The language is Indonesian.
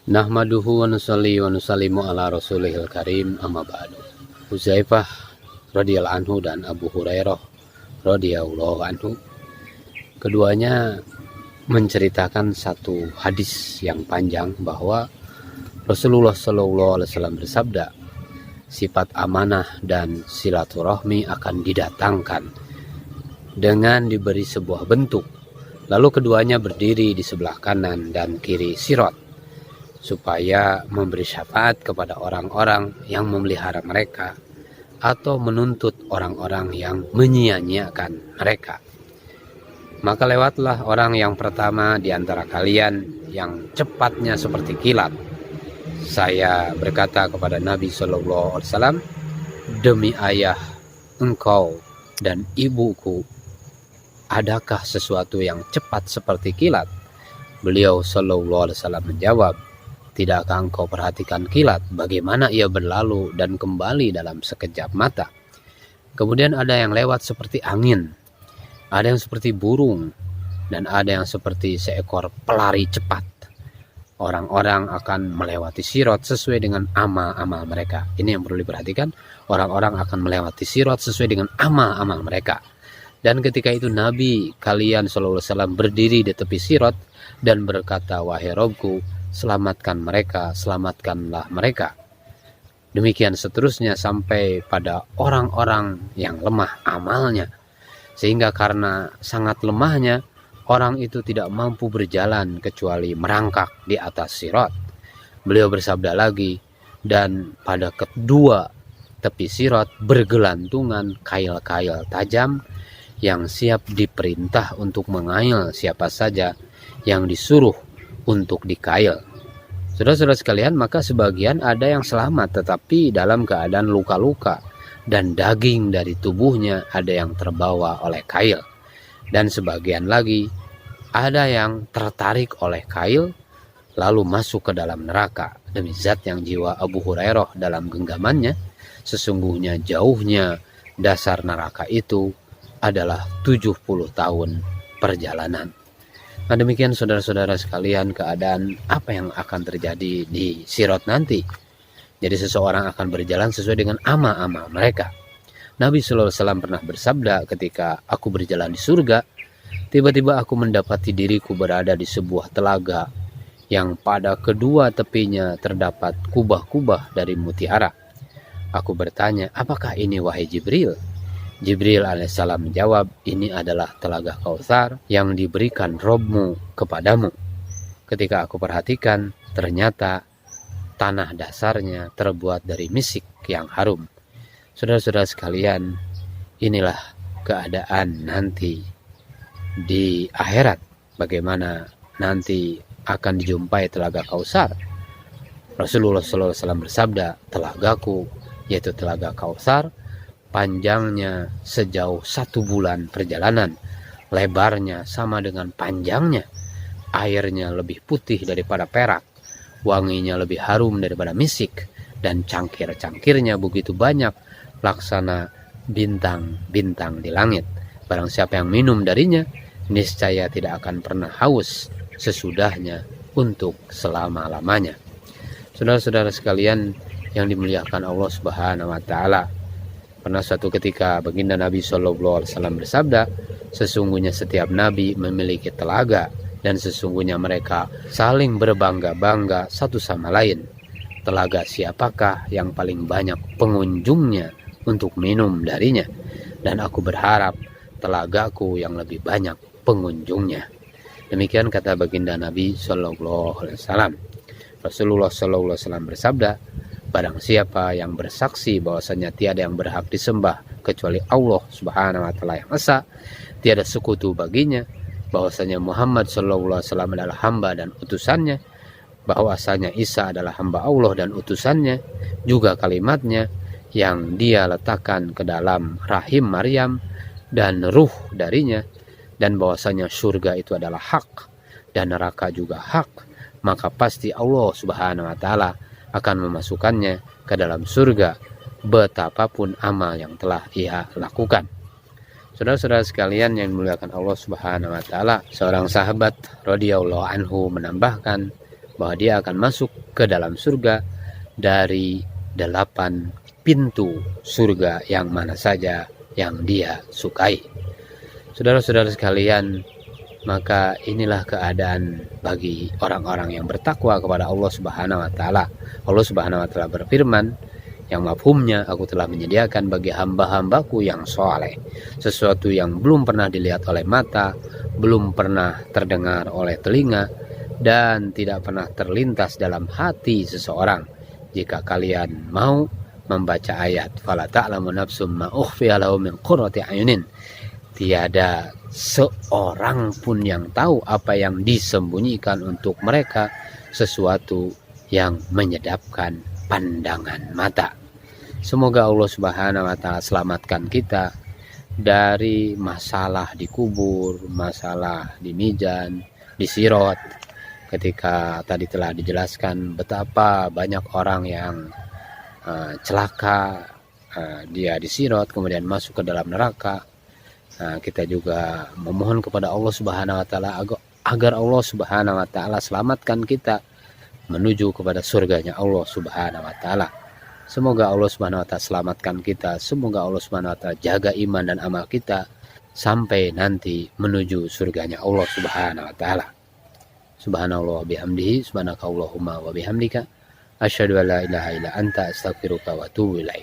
Nahmaduhu wa nusalli wa nusallimu ala rasulihil karim, amma ba'du. Huzaifah radhiyallahu anhu dan Abu Hurairah radhiyallahu anhu, keduanya menceritakan satu hadis yang panjang bahwa Rasulullah SAW bersabda, sifat amanah dan silaturahmi akan didatangkan dengan diberi sebuah bentuk, lalu keduanya berdiri di sebelah kanan dan kiri sirat, supaya memberi syafaat kepada orang-orang yang memelihara mereka atau menuntut orang-orang yang menyia-nyiakan mereka. Maka lewatlah orang yang pertama di antara kalian yang cepatnya seperti kilat. Saya berkata kepada Nabi SAW, demi ayah, engkau dan ibuku, adakah sesuatu yang cepat seperti kilat? Beliau SAW menjawab, tidakkah engkau perhatikan kilat, bagaimana ia berlalu dan kembali dalam sekejap mata? Kemudian ada yang lewat seperti angin, ada yang seperti burung, dan ada yang seperti seekor pelari cepat. Orang-orang akan melewati sirat sesuai dengan amal-amal mereka. Ini yang perlu diperhatikan, orang-orang akan melewati sirat sesuai dengan amal-amal mereka. Dan ketika itu Nabi kalian SAW berdiri di tepi sirat dan berkata, wahai Robku, selamatkan mereka, selamatkanlah mereka. Demikian seterusnya sampai pada orang-orang yang lemah amalnya, sehingga karena sangat lemahnya orang itu tidak mampu berjalan kecuali merangkak di atas sirat. Beliau bersabda lagi, dan pada kedua tepi sirat bergelantungan kail-kail tajam yang siap diperintah untuk mengail siapa saja yang disuruh untuk dikail. Saudara-saudara sekalian, maka sebagian ada yang selamat tetapi dalam keadaan luka-luka, dan daging dari tubuhnya ada yang terbawa oleh kail, dan sebagian lagi ada yang tertarik oleh kail lalu masuk ke dalam neraka. Demi zat yang jiwa Abu Hurairah dalam genggamannya, sesungguhnya jauhnya dasar neraka itu adalah 70 tahun perjalanan. Nah, demikian saudara-saudara sekalian keadaan apa yang akan terjadi di sirat nanti. Jadi seseorang akan berjalan sesuai dengan amal-amal mereka. Nabi SAW pernah bersabda, ketika aku berjalan di surga, tiba-tiba aku mendapati diriku berada di sebuah telaga yang pada kedua tepinya terdapat kubah-kubah dari mutiara. Aku bertanya, apakah ini wahai Jibril? Jibril alaihissalam menjawab, ini adalah telaga Kautsar yang diberikan Robmu kepadamu. Ketika aku perhatikan, ternyata tanah dasarnya terbuat dari misik yang harum. Saudara-saudara sekalian, inilah keadaan nanti di akhirat. Bagaimana nanti akan dijumpai telaga Kautsar. Rasulullah SAW bersabda, telagaku, yaitu telaga Kautsar, panjangnya sejauh 1 bulan perjalanan, lebarnya sama dengan panjangnya, airnya lebih putih daripada perak, wanginya lebih harum daripada misik, dan cangkir-cangkirnya begitu banyak laksana bintang-bintang di langit. Barang siapa yang minum darinya, niscaya tidak akan pernah haus sesudahnya untuk selama-lamanya. Saudara-saudara sekalian yang dimuliakan Allah Subhanahu wa taala, pernah suatu ketika baginda Nabi SAW bersabda, sesungguhnya setiap nabi memiliki telaga, dan sesungguhnya mereka saling berbangga-bangga satu sama lain. Telaga siapakah yang paling banyak pengunjungnya untuk minum darinya? Dan aku berharap telagaku yang lebih banyak pengunjungnya. Demikian kata baginda Nabi SAW. Rasulullah SAW bersabda, barang siapa yang bersaksi bahwasanya tiada yang berhak disembah kecuali Allah Subhanahu wa taala yang esa, tiada sekutu baginya, bahwasanya Muhammad SAW adalah hamba dan utusannya, bahwasanya Isa adalah hamba Allah dan utusannya, juga kalimatnya yang dia letakkan ke dalam rahim Maryam dan ruh darinya, dan bahwasanya surga itu adalah hak dan neraka juga hak, maka pasti Allah Subhanahu wa taala akan memasukkannya ke dalam surga betapapun amal yang telah ia lakukan. Saudara-saudara sekalian yang dimuliakan Allah Subhanahu wa taala, seorang sahabat radhiyallahu anhu menambahkan bahwa dia akan masuk ke dalam surga dari 8 pintu surga yang mana saja yang dia sukai. Saudara-saudara sekalian, maka inilah keadaan bagi orang-orang yang bertakwa kepada Allah Subhanahu wa taala. Allah Subhanahu wa taala berfirman yang mafhumnya, aku telah menyediakan bagi hamba-hambaku yang soleh sesuatu yang belum pernah dilihat oleh mata, belum pernah terdengar oleh telinga, dan tidak pernah terlintas dalam hati seseorang. Jika kalian mau membaca ayat fala ta'lamu nafsum ma ukhfiya lahum min qurrati ayunin, tiada seorang pun yang tahu apa yang disembunyikan untuk mereka, sesuatu yang menyedapkan pandangan mata. Semoga Allah Subhanahu wa taala selamatkan kita dari masalah di kubur, masalah di mizan, di sirat. Ketika tadi telah dijelaskan betapa banyak orang yang celaka, dia di sirat kemudian masuk ke dalam neraka. Kita juga memohon kepada Allah Subhanahu wa taala agar Allah Subhanahu wa taala selamatkan kita menuju kepada surganya Allah Subhanahu wa taala. Semoga Allah Subhanahu wa taala selamatkan kita, semoga Allah Subhanahu wa taala jaga iman dan amal kita sampai nanti menuju surganya Allah Subhanahu wa taala. Subhanallah wa bihamdihi, subhanakallahumma wa bihamdika, asyhadu an la ilaha illa anta, astaghfiruka wa atubu ilaik.